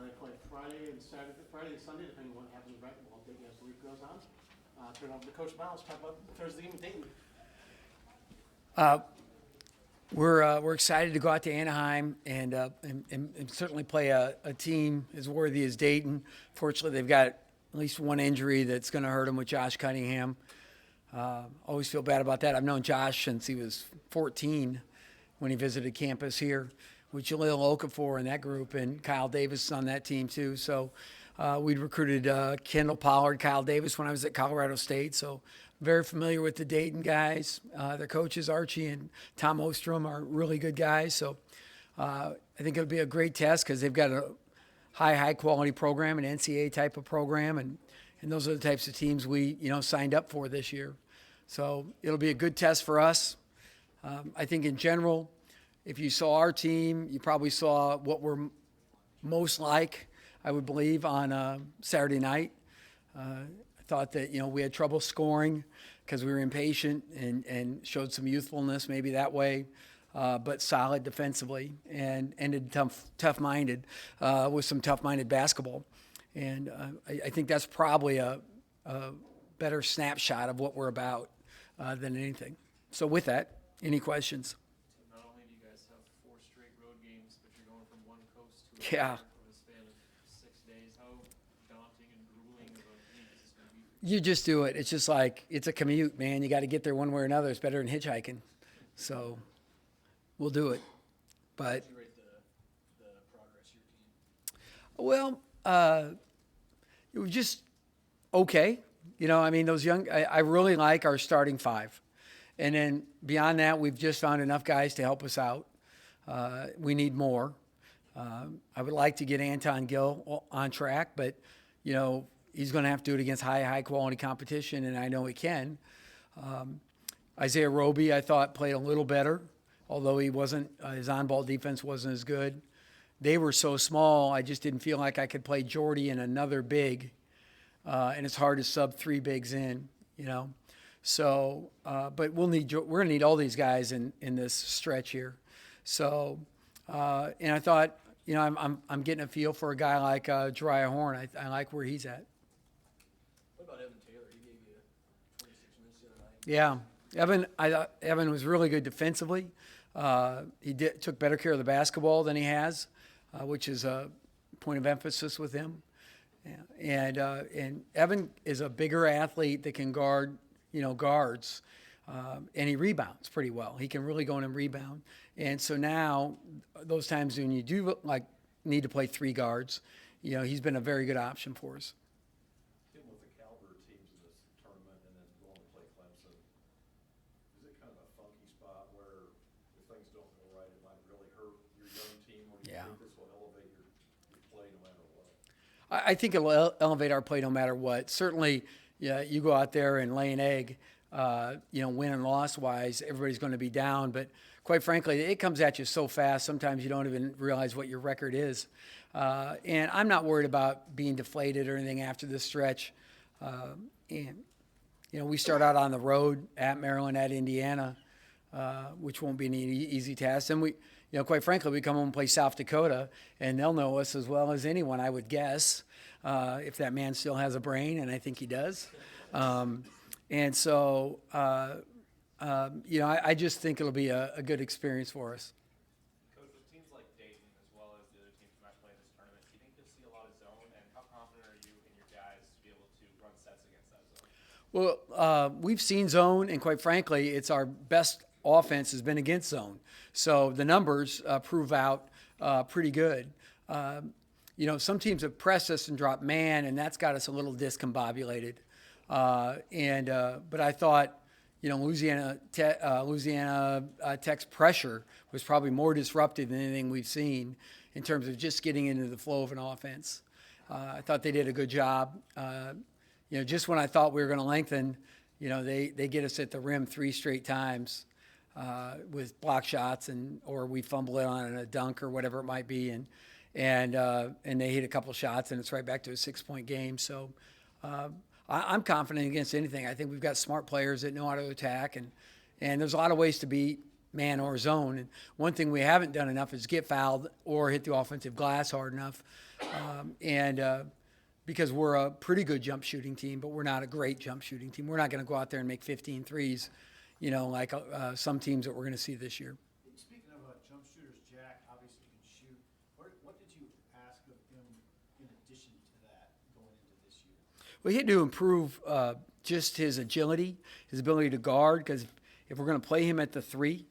They play Friday and Sunday, depending on what happens right as the week goes on. Turn over to Coach Miles, talk about Thursday game with Dayton. We're excited to go out to Anaheim and certainly play a team as worthy as Dayton. Fortunately, they've got at least one injury that's going to hurt them with Josh Cunningham. Always feel bad about that. I've known Josh since he was 14 when he visited campus here, with Jaleel Okafor in that group, and Kyle Davis is on that team too. So we'd recruited Kendall Pollard, Kyle Davis when I was at Colorado State. So very familiar with the Dayton guys. Their coaches, Archie and Tom Ostrom, are really good guys. So I think it'll be a great test because they've got a high quality program, an NCAA type of program, and those are the types of teams we signed up for this year. So it'll be a good test for us. I think in general, if you saw our team, you probably saw what we're most like, I would believe, on Saturday night. I thought that we had trouble scoring because we were impatient and showed some youthfulness maybe that way, but solid defensively and ended tough-minded with some tough-minded basketball. And I think that's probably a better snapshot of what we're about than anything. So with that, any questions? Not only do you guys have 4 straight road games, but you're going from one coast to Yeah. another in a span of 6 days. How daunting and grueling of a week is this going to be for you? You just do it. It's just like, it's a commute, man. You got to get there one way or another. It's better than hitchhiking. So we'll do it. But, How would you rate the progress of your team? well, it was just okay. Those young, I really like our starting 5. And then beyond that, we've just found enough guys to help us out. We need more. I would like to get Anton Gill on track, but, he's going to have to do it against high quality competition, and I know he can. Isaiah Roby, I thought, played a little better, although his on-ball defense wasn't as good. They were so small, I just didn't feel like I could play Jordy and another big, and it's hard to sub 3 bigs in, So, but we're going to need all these guys in this stretch here. So, and I thought, I'm getting a feel for a guy like Jariah Horn. I like where he's at. What about Evan Taylor? He gave you 26 minutes the other night. Yeah, I thought Evan was really good defensively. He took better care of the basketball than he has, which is a point of emphasis with him. Yeah. And Evan is a bigger athlete that can guard guards, and he rebounds pretty well. He can really go in and rebound. And so now, those times when you do need to play 3 guards, he's been a very good option for us. Tim, with the caliber of teams in this tournament and then going to play Clemson, is it kind of a funky spot where if things don't go right, it might really hurt your young team, or do you think this will elevate your play no matter what? I think it'll elevate our play no matter what. Certainly, you go out there and lay an egg, win and loss wise, everybody's going to be down. But quite frankly, it comes at you so fast. Sometimes you don't even realize what your record is. And I'm not worried about being deflated or anything after this stretch. We start out on the road at Maryland, at Indiana, which won't be an easy task. And we, quite frankly, we come home and play South Dakota, and they'll know us as well as anyone, I would guess, if that man still has a brain, and I think he does. And so, I just think it'll be a good experience for us. Coach, with teams like Dayton as well as the other teams you might play in this tournament, do you think you'll see a lot of zone, and how confident are you in your guys to be able to run sets against that zone? Well, we've seen zone, and quite frankly, it's our best offense has been against zone. So the numbers prove out pretty good. Some teams have pressed us and dropped man, and that's got us a little discombobulated. But I thought, Louisiana Tech's pressure was probably more disruptive than anything we've seen in terms of just getting into the flow of an offense. I thought they did a good job. Just when I thought we were going to lengthen, they get us at the rim 3 straight times with block shots or we fumble it on a dunk or whatever it might be, and they hit a couple shots and it's right back to a 6-point game. So I'm confident against anything. I think we've got smart players that know how to attack, and there's a lot of ways to beat man or zone. And one thing we haven't done enough is get fouled or hit the offensive glass hard enough. Because we're a pretty good jump shooting team, but we're not a great jump shooting team. We're not going to go out there and make 15 threes, like some teams that we're going to see this year. Speaking of jump shooters, Jack obviously can shoot. What did you ask of him in addition to that going into this year? Well, he had to improve just his agility, his ability to guard, because if we're going to play him at the three,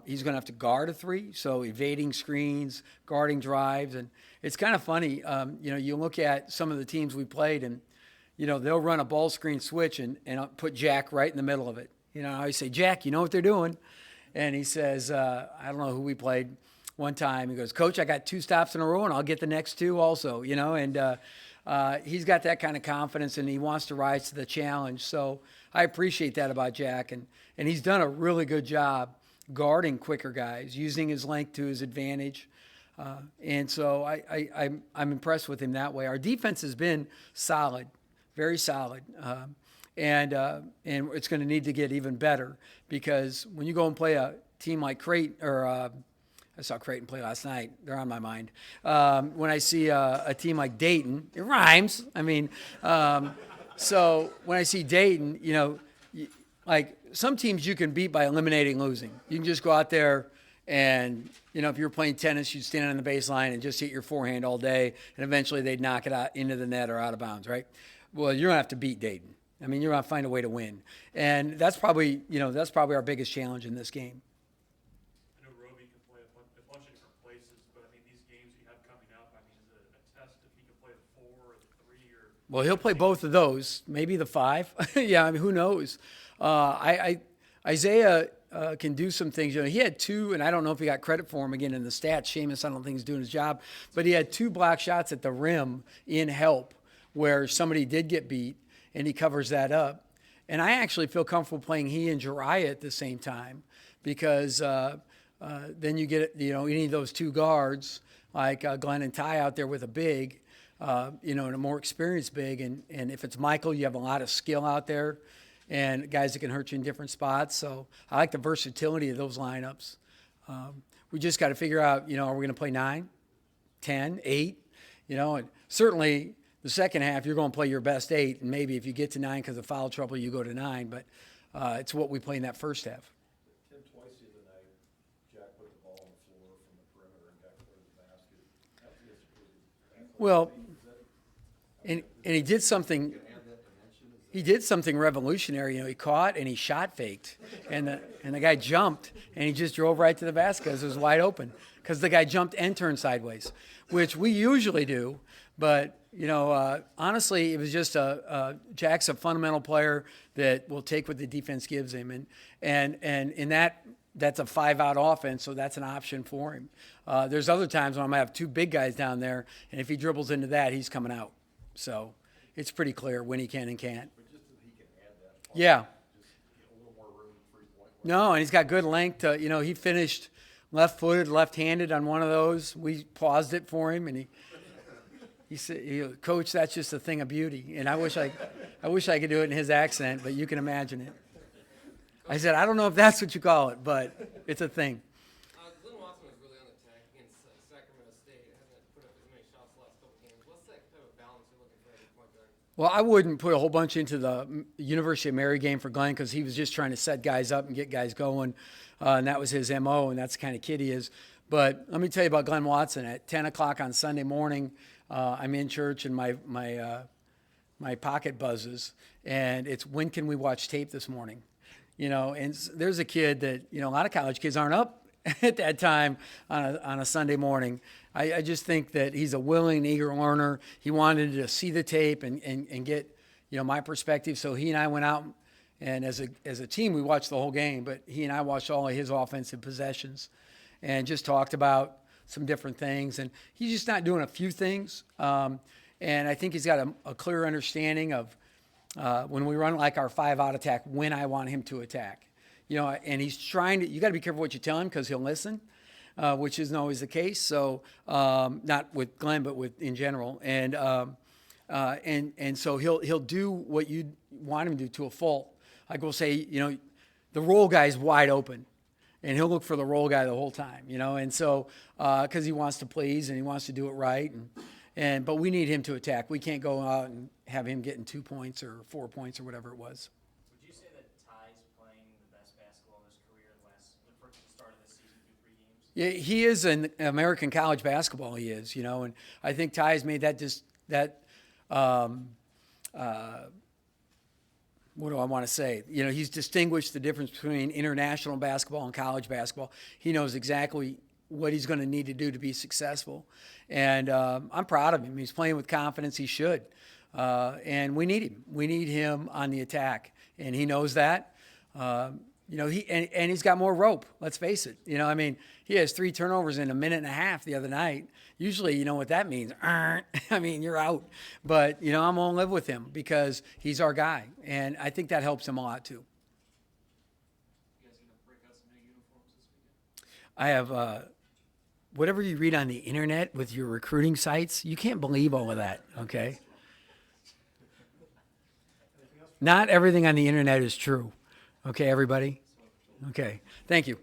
he's going to have to guard a three, so evading screens, guarding drives. And it's kind of funny, you look at some of the teams we played, and, they'll run a ball screen switch and put Jack right in the middle of it. I always say, Jack, you know what they're doing? And he says, I don't know who we played one time. He goes, Coach, I got 2 stops in a row, and I'll get the next 2 also, and he's got that kind of confidence, and he wants to rise to the challenge. So I appreciate that about Jack, and he's done a really good job guarding quicker guys, using his length to his advantage. And so I'm impressed with him that way. Our defense has been solid, very solid. And it's going to need to get even better, because when you go and play a team like Creighton, I saw Creighton play last night. They're on my mind. When I see a team like Dayton, it rhymes. So when I see Dayton, like some teams you can beat by eliminating losing. You can just go out there and, if you're playing tennis, you'd stand on the baseline and just hit your forehand all day, and eventually they'd knock it out into the net or out of bounds, right? Well, you're going to have to beat Dayton. You're going to find a way to win. And that's probably our biggest challenge in this game. I know Roby can play a bunch of different places, but these games you have coming up, is it a test if he can play the 4 or the 3 or? Well, he'll play both of those, maybe the 5. Yeah, who knows? Isaiah can do some things. He had 2, and I don't know if he got credit for him again in the stats. Seamus, I don't think he's doing his job, but he had 2 block shots at the rim in help where somebody did get beat, and he covers that up. And I actually feel comfortable playing he and Jariah at the same time, because then you get, any of those 2 guards like Glenn and Ty out there with a big, and a more experienced big. And if it's Michael, you have a lot of skill out there and guys that can hurt you in different spots. So I like the versatility of those lineups. We just got to figure out, are we going to play 9, 10, 8? And certainly the second half, you're going to play your best 8, and maybe if you get to 9 because of foul trouble, you go to 9. But it's what we play in that first half. Tim, twice the other night, Jack put the ball on the floor from the perimeter and got clear to the basket. That feels pretty. Well, and he did something. He did something revolutionary. He caught and he shot faked, and the guy jumped and he just drove right to the basket because it was wide open, because the guy jumped and turned sideways, which we usually do. But honestly, it was just Jack's a fundamental player that will take what the defense gives him, and in that's a 5-out offense, so that's an option for him. There's other times when I'm gonna have 2 big guys down there, and if he dribbles into that, he's coming out. So it's pretty clear when he can and can't. But just that he can add that. Yeah. Just a little more room for 3-point. No, and he's got good length. He finished left-footed, left-handed on one of those. We paused it for him, and he said, Coach, that's just a thing of beauty. And I wish I could do it in his accent, but you can imagine it. I said, I don't know if that's what you call it, but it's a thing. Glenn Watson was really on attack against Sacramento State. Hasn't put up as many shots the last couple games. What's that type of balance you're looking for at your point guard? Well, I wouldn't put a whole bunch into the University of Mary game for Glenn, because he was just trying to set guys up and get guys going, and that was his MO, and that's the kind of kid he is. But let me tell you about Glenn Watson. At 10 o'clock on Sunday morning, I'm in church, and my pocket buzzes, and it's, when can we watch tape this morning? And there's a kid that, a lot of college kids aren't up at that time on a Sunday morning. I just think that he's a willing, eager learner. He wanted to see the tape and get, my perspective. So he and I went out, and as a team, we watched the whole game, but he and I watched all of his offensive possessions and just talked about some different things. And he's just not doing a few things. And I think he's got a clear understanding of when we run like our 5-out attack, when I want him to attack. And he's trying to, you got to be careful what you tell him, because he'll listen, which isn't always the case. So not with Glenn, but in general. And so he'll do what you want him to do to a fault. Like we'll say, the roll guy's wide open. and he'll look for the roll guy the whole time, you know. And so, because he wants to please and he wants to do it right, but we need him to attack. We can't go out and have him getting 2 points or 4 points or whatever it was. Would you say that Ty's playing the best basketball of his career for the start of this season through 3 games? Yeah, he is in American college basketball. He is, you know, and I think Ty's made what do I want to say? You know, he's distinguished the difference between international basketball and college basketball. He knows exactly what he's going to need to do to be successful. And I'm proud of him. He's playing with confidence. He should. And we need him. We need him on the attack. And he knows that. You know, he's got more rope. Let's face it. You know, I mean, he has 3 turnovers in a minute and a half the other night. Usually, you know what that means. I mean, you're out. But, you know, I'm going to live with him because he's our guy. And I think that helps him a lot, too. You guys gonna break out some new uniforms this weekend? I have whatever you read on the internet with your recruiting sites, you can't believe all of that, okay? Not everything on the internet is true. Okay, everybody? Okay. Thank you.